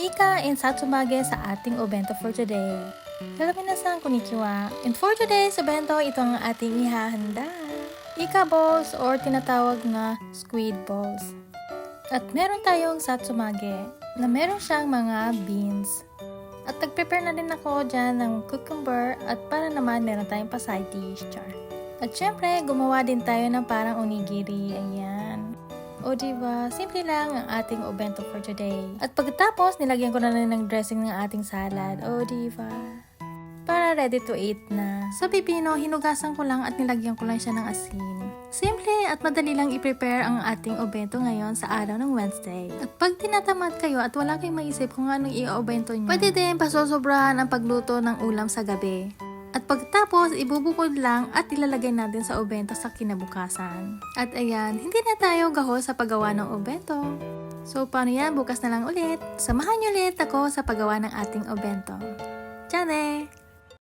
Ika and Satsumage sa ating obento for today. Hello minasan, konnichiwa. And for today's obento, ito ang ating ihahanda. Ika balls or tinatawag na squid balls. At meron tayong Satsumage na meron siyang mga beans. At nag-prepare na din ako dyan ng cucumber at para naman meron tayong pa side dish char. At syempre, gumawa din tayo ng parang onigiri. Ayan. O diba, simple lang ang ating obento for today. At pagkatapos, nilagyan ko na rin ng dressing ng ating salad. O diba? Para ready to eat na. Sa pipino, hinugasan ko lang at nilagyan ko lang siya ng asin. Simple at madali lang i-prepare ang ating obento ngayon sa araw ng Wednesday. At pag tinatamad kayo at wala kayong maisip kung anong i-obento nyo, pwede din pasosobrahan ang pagluto ng ulam sa gabi. At pagkatapos, ibubukod lang at ilalagay natin sa obento sa kinabukasan. At ayan, hindi na tayo gaho sa paggawa ng obento. So, paano yan? Bukas na lang ulit. Samahan niyo ulit ako sa paggawa ng ating obento. Tiyane!